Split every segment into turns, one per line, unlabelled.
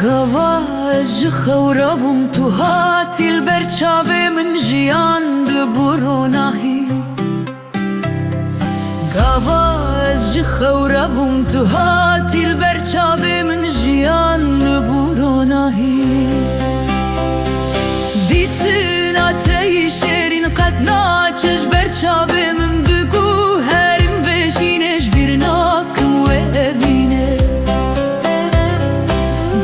Gava ez ji xewra bûm tu hatî li ber çavê min jiyan dibûronahî. Gava ez ji xewra bûm tu hatî li ber çavê min jiyan dibûronahî. Dîtina teyî şêrîn qet naçe ji ber çavê min bigû herim veşînê ji bîr nakim wê evînê.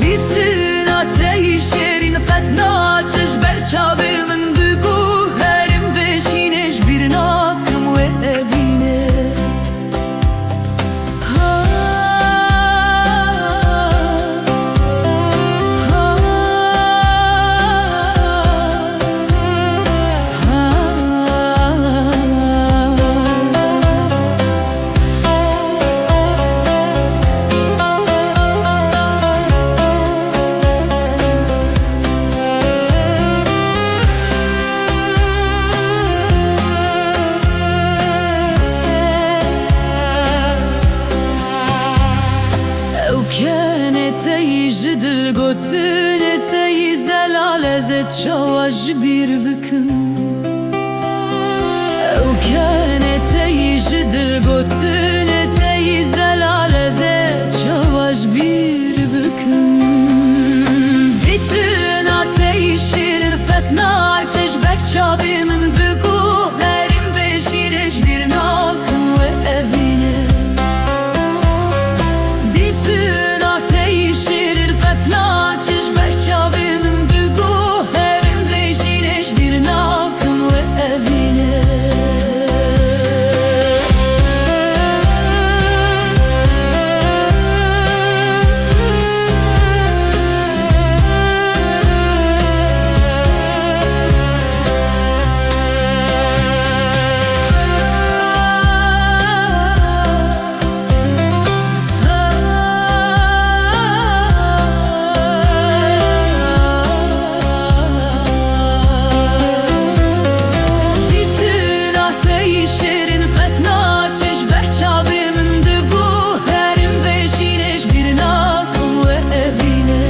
Dîtina teyî şêrîn qet naçe ji ber çavê min bigû herim veşînê ji bîr nakim wê evînê. Keneteyî ji dil gotineteyî zelal ez ê çawa ji bîr bikim. Ew keneteyî ji dil gotineteyî zelal ez ê çawa ji bîr bikim. Dîtina teyî şêrîn qet naçe ji ber çavê min bigû herim veşînê ji bîr nakim wê evînê. Dîtina teyî şêrîn qet naçe ji ber çavê min bigû herim veşînê ji bîr nakim wê evînê.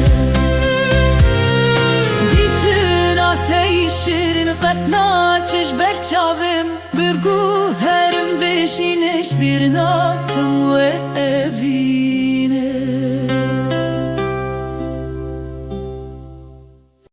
Şêrîn qet naçe ji ber çavê min bigû herim veşînê ji bîr nakim